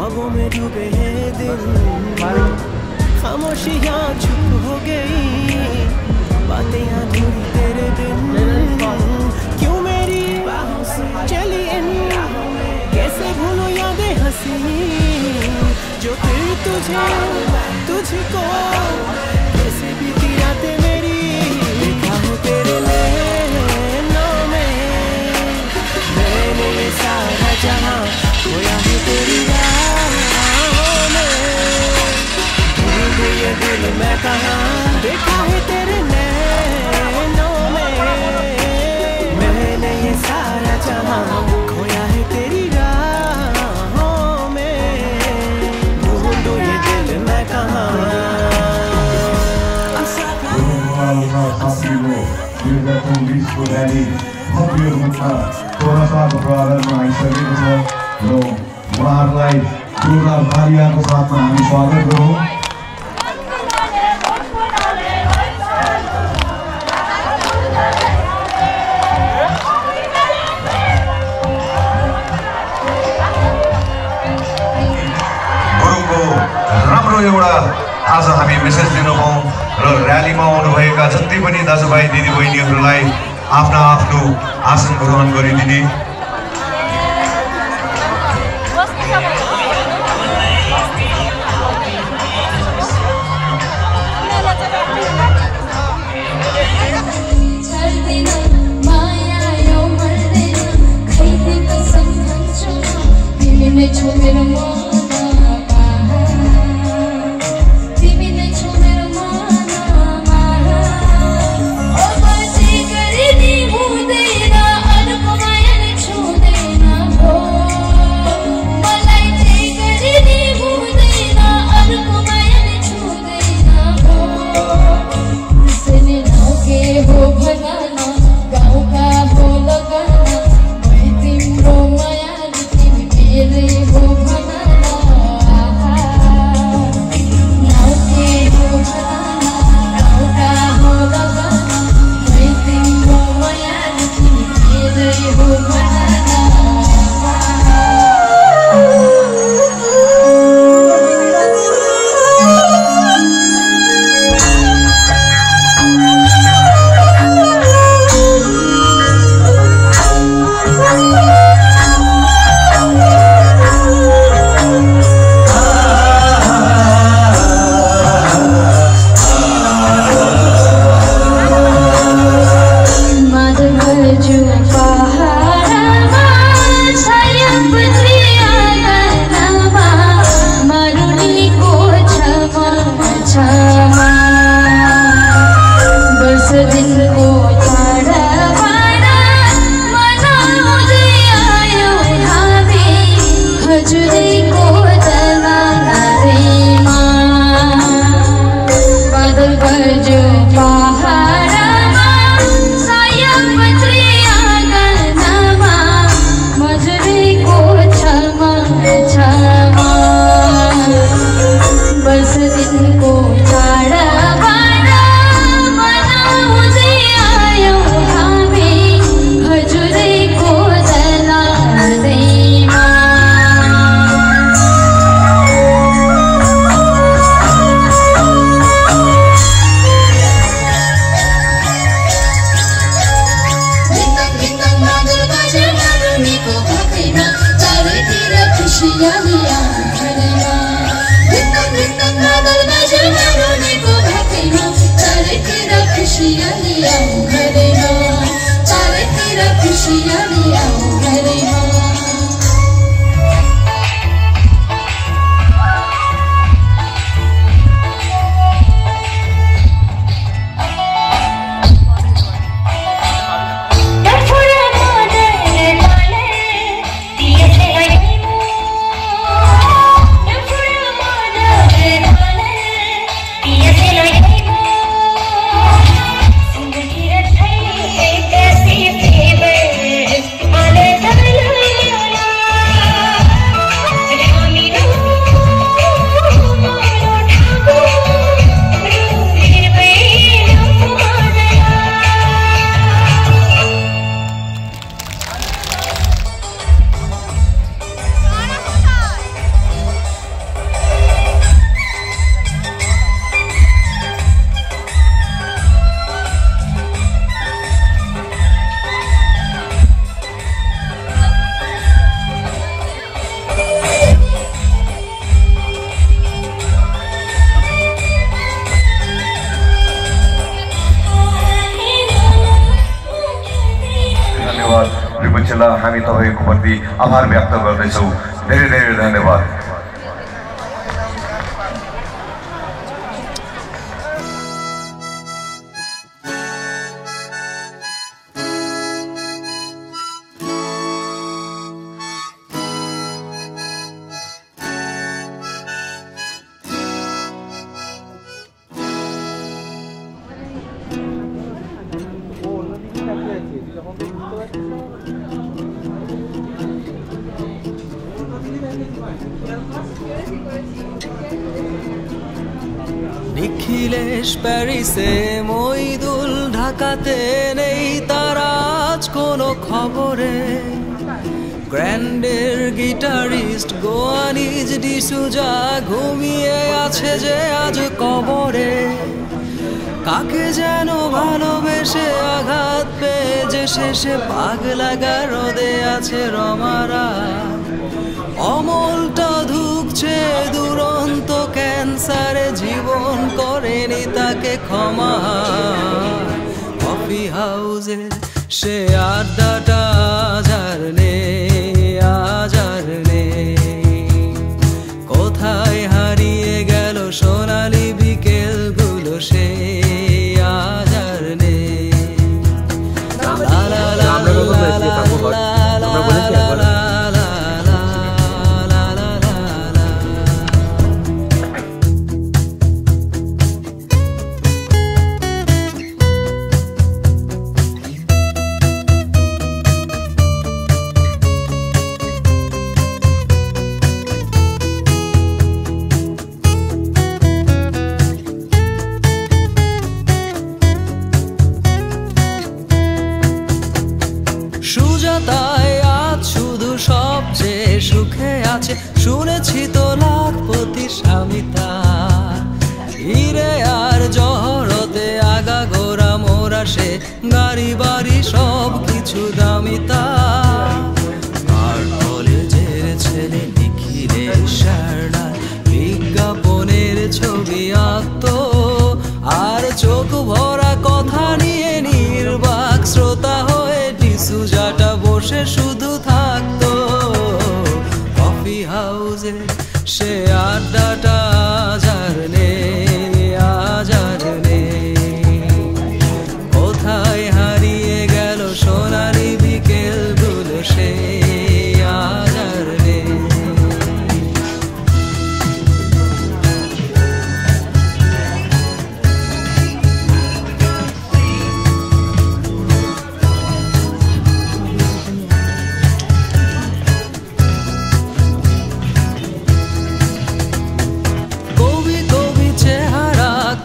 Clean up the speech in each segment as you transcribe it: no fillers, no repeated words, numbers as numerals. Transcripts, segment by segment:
ख्वाबों में डूबे हैं दिल, खामोशियाँ चुप हो गई, बातें अधूरी तेरे बिन। क्यों मेरी बाहों से चली इन, कैसे भूलूं यादें हंसी जो फिर तुझे तुझको कैसे बीती रातें मेरी। देखा है तेरे नैनों में मैंने ये सारा जहां, खोया है तेरी राहों में, ढूंढ ये दिल मैं कहाँ। देखा है तेरे नैनों में मैंने ये सारा जहां, खोया है तेरी राहों में, ढूंढ ये दिल मैं कहाँ। उहाँहरूलाई दुर्गा भालियाको साथमा हामी स्वागत गरौँ। गुरुको राम्रो एउटा आज हामी मेसेज दिनु पाऊँ र र्यालीमा आउनुभएका जति पनि दाजुभाइ दिदीबहिनीहरूलाई आफ्ना आफ्नो आसन ग्रहण गरिदिने। खुशियाँ हामी तपाईको प्रति आभार व्यक्त गर्दैछौं। धेरै धेरै धन्यवाद। নিখিলেশ প্যারিসে, মইদুল ঢাকাতে, নেই তার আজ কোনো খবরে। গ্র্যান্ডের গিটারিস্ট গোয়ানিজ ডিসুজা ঘুমিয়ে আছে যে আজ কবরে। কাকে যেন ভালোবেসে আঘাত পেয়ে যে শেষে পাগলা গারদে আছে রমারা। অমলটা ধুকছে দুরন্ত ক্যান্সারে, জীবন করেনি তাকে ক্ষমা। কফি হাউসের সে আড্ডাটা আজার নেই। কোথায় হারিয়ে গেল সোনালি বিকেলগুলো, সে আজার নেই। সুজাতায় আজ শুধু সবচেয়ে সুখে আছে, শুনেছি তো লাখপতি স্বামী তার। হিরে আর জহরতে আগা গোরা মোরা, সে গাড়ি বাড়ি সব কিছু দামি তার। আর কলেজের ছেলে নিখিলেশ শার্নাল বিজ্ঞাপনের ছবি আঁকতো, আর চোখ ভরা কথা নিয়ে নির্বাক শ্রোতা হয়ে সুজাটা বসে শুধু থাকতো। কফি হাউসে সে আড্ডাটা আজার নেই। কোথায় হারিয়ে গেল সোনালি বিকেলগুলো, সে আজার নেই।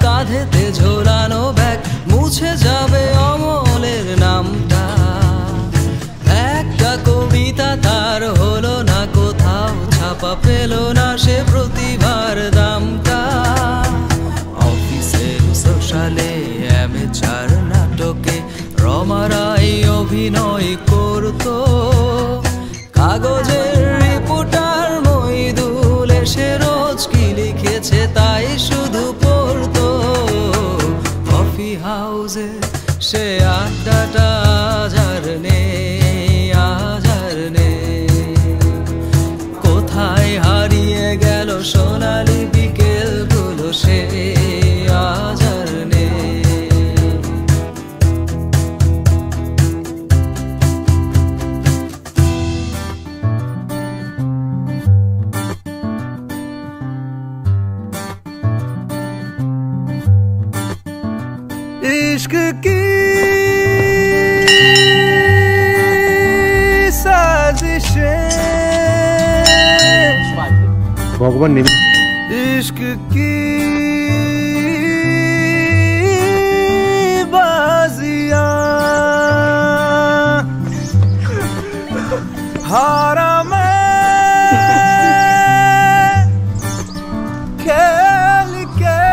কাঁধেতে ঝোলানো ব্যাগ, মুছে যাবে অমলের নামটা। একটা কবিতা তার হলো না কোথাও ছাপা, পেল না সে প্রতিভার দামটা। অফিসের সোশ্যালে অ্যামেচার নাটকে রমারাই অভিনয় করতো। কাগজের রিপোর্টার মইদুল এসে রোজ কি লিখেছে তাই শুধু পড়তো। কফি হাউসে সে আড্ডাটা আজার নেই। কোথায় হারিয়ে গেল সোনালি বিকেলগুলো, সে আজার নেই। इश्क की साजिशें भगवान ने इश्क की बाजियां हारा मैं खेल के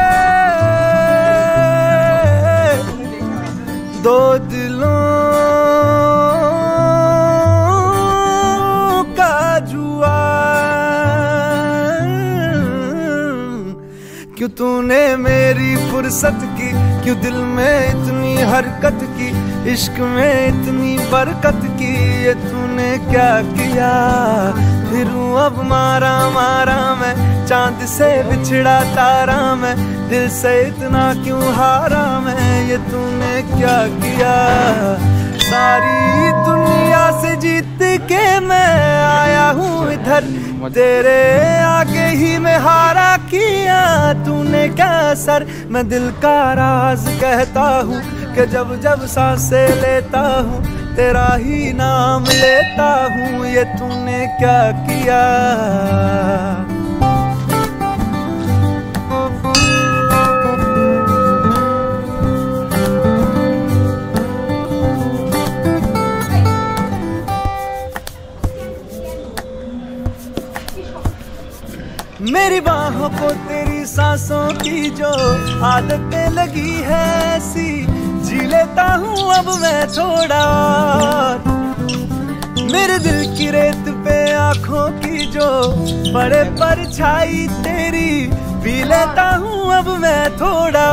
दो दिलों का जुआ। क्यों तूने मेरी फुर्सत की, क्यों दिल में इतनी हरकत की, इश्क में इतनी बरकत की ये तूने क्या किया। फिरूं अब मारा मारा मैं, चांद से बिछड़ा तारा मैं, दिल से इतना क्यों हारा मैं, ये तूने क्या किया। सारी दुनिया से जीत के मैं आया हूँ इधर, तेरे आगे ही मैं हारा किया। तूने क्या असर, मैं दिल का राज कहता हूँ कि जब जब सांसें लेता हूँ तेरा ही नाम लेता हूँ, ये तूने क्या किया। मेरी बाहों को तेरी सांसों की जो आदतें लगी है ऐसी, जी लेता हूँ अब मैं थोड़ा। मेरे दिल की रेत पे आंखों की जो बड़े परछाई तेरी, पी लेता हूँ अब मैं थोड़ा।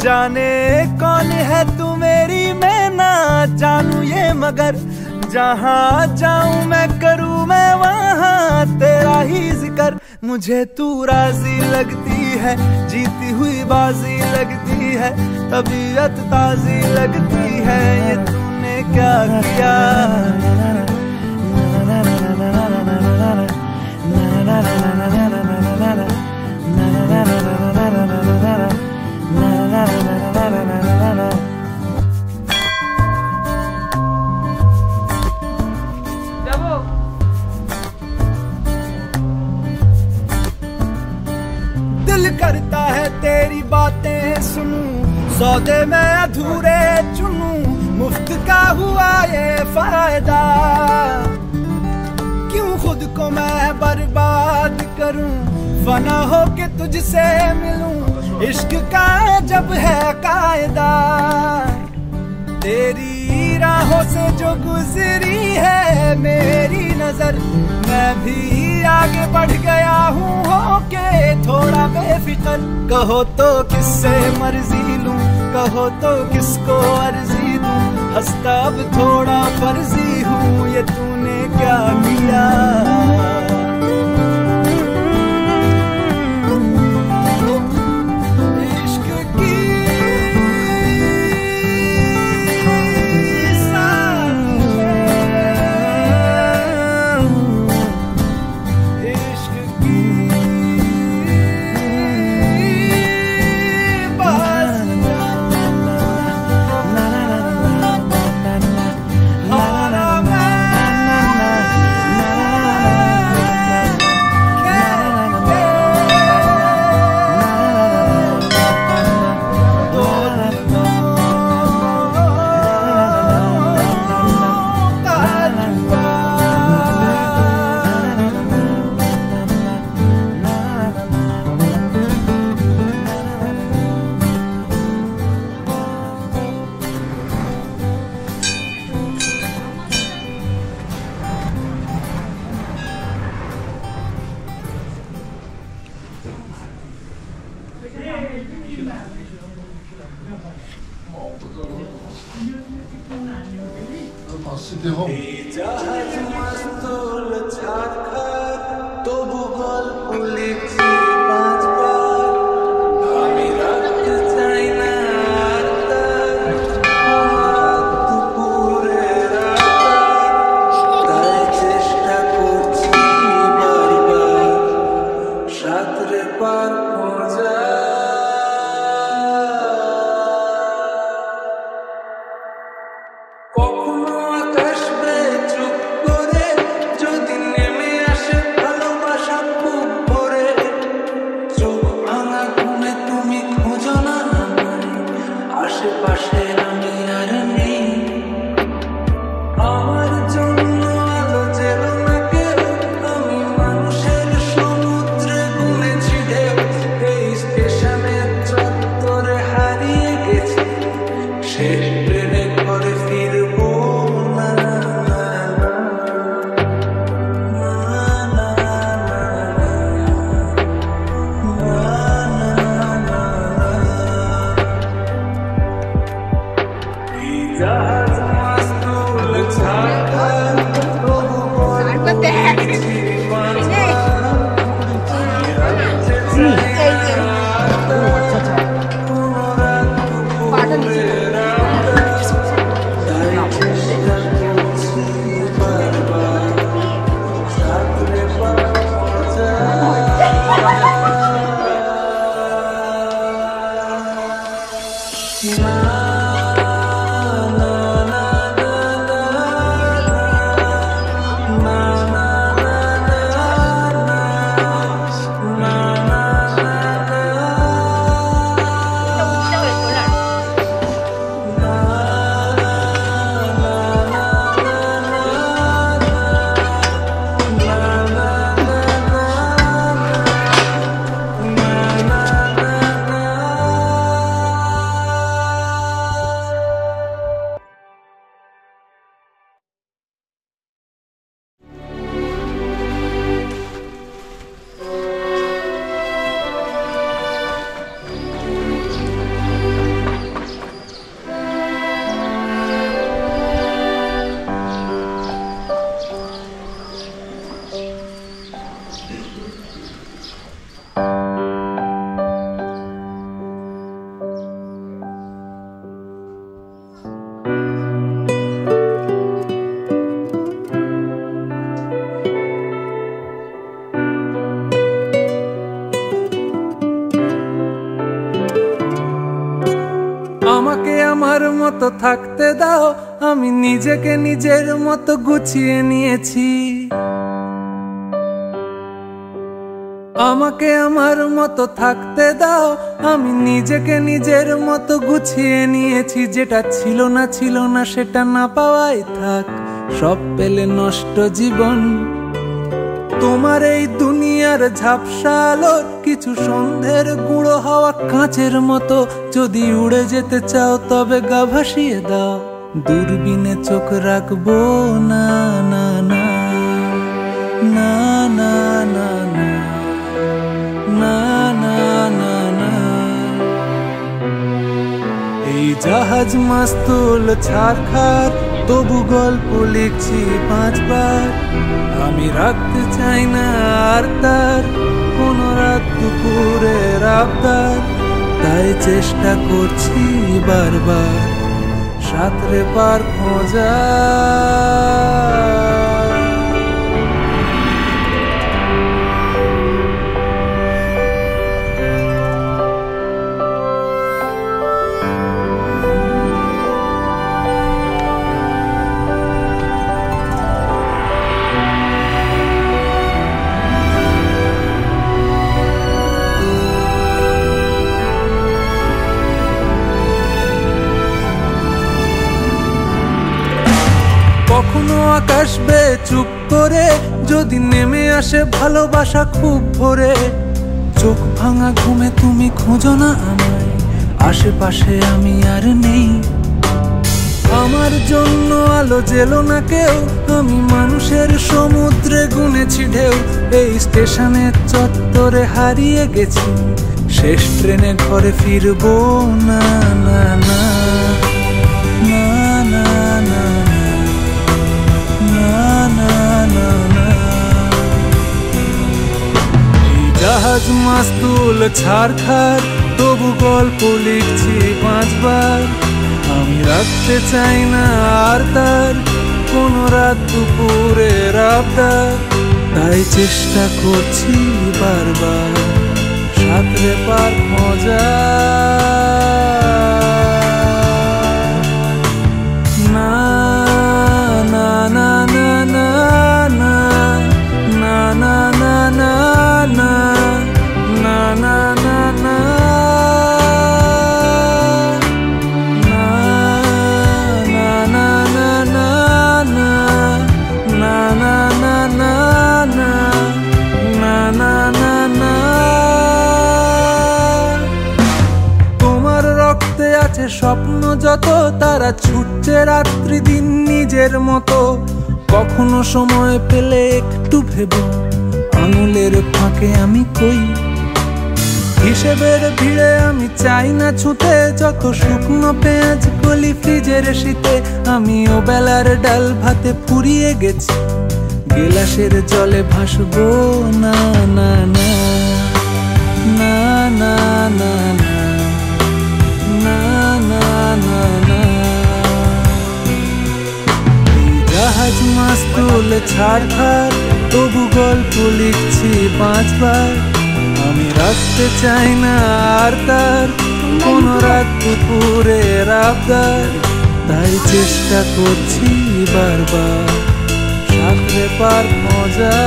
जाने कौन है तू मेरी, मैं ना जानू ये, मगर जहाँ जाऊं मैं करूँ मैं वहाँ तेरा ही जिक्र। मुझे तू राजी लगती है, जीती हुई बाजी लगती है, तबीयत ताजी लगती है, ये तूने क्या किया। दिल करता है तेरी बातें सुनूं, सौदे में अधूरे चुनूं, मुफ्त का हुआ ये फायदा। क्यों खुद को मैं बर्बाद करूं, फना हो के तुझसे मिलूं, इश्क का जब है कायदा। तेरी राहों से जो गुजरी है मेरी नजर, मैं भी आगे बढ़ गया हूँ होके थोड़ा बेफिक्र। कहो तो किससे मर्जी लूं, कहो तो किसको अर्जी दूं, हंसता अब थोड़ा फर्जी हूँ, ये तूने क्या किया। কখনো আকাশ আমার মতো থাকতে দাও, আমি নিজেকে নিজের মতো গুছিয়ে নিয়েছি। আমাকে আমার মতো থাকতে দাও, আমি নিজেকে নিজের মতো গুছিয়ে নিয়েছি। যেটা ছিল না সেটা না পাওয়াই থাক, সব পেলে নষ্ট জীবন। তোমার এই দুনিয়ার ঝাপসা আলোর কিছু সন্ধ্যের গুঁড়ো হাওয়া কাঁচের মতো। যদি উড়ে যেতে চাও তবে গা ভাসিয়ে দাও, দূরবীনে চোখ রাখবো না না না না না না না না না না। এই জাহাজ মাস্তুল ছারখার, তবু গল্প লিখছি 5 বার। আমি রাখতে চাই না আর তার কোনো রাত দুপুরের আবদার, তাই চেষ্টা করছি বারবার সাঁতরে পার খোঁজা। কখনো আকাশ বে চুপ করে, যদি নেমে আসে ভালোবাসা খুব ভোরে। চোখ ভাঙা ঘুমে তুমি খোঁজো না আমায়, আশেপাশে আমি আর নেই। আমার জন্য আলো জেলো না কেউ, আমি মানুষের সমুদ্রে গুনেছি ঢেউ। এই স্টেশনের চত্বরে হারিয়ে গেছি, শেষ ট্রেনে ঘরে ফিরবো না না না না না না না না না। এই জাহাজ মাস্তুল ছারখার, তবু গল্প লিখছি 5 বার। আমি রাখতে চাই না আর তার কোনো রাত দুপুরের আবদার, তাই চেষ্টা করছি বারবার সাঁতরে পার খোঁজা। না না না না না না না না না না না না না না না স্বপ্ন যত, তারা ছুটছে রাত্রি দিন নিজের মতো। কখনো সময় পেলে একটু ভেবো, আঙুলের ফাঁকে আমি কই। হিসেবের ভিড়ে আমি চাই না ছুটে, যত শুকনো পেঁয়াজ কলি ফ্রিজের শীতে। আমি ও বেলার ডাল ভাতে ফুরিয়ে গেছি, গেলাসের জলে ভাসবো না না না না না না না না না না। জাহাজ মাস্তুল ছারখার, তবু গল্প লিখছি 5 বার। আমি রাখতে চাই না আর তার কোনো রাত দুপুরের আবদার, তাই চেষ্টা করছি বারবার সাঁতরে পার খোঁজা।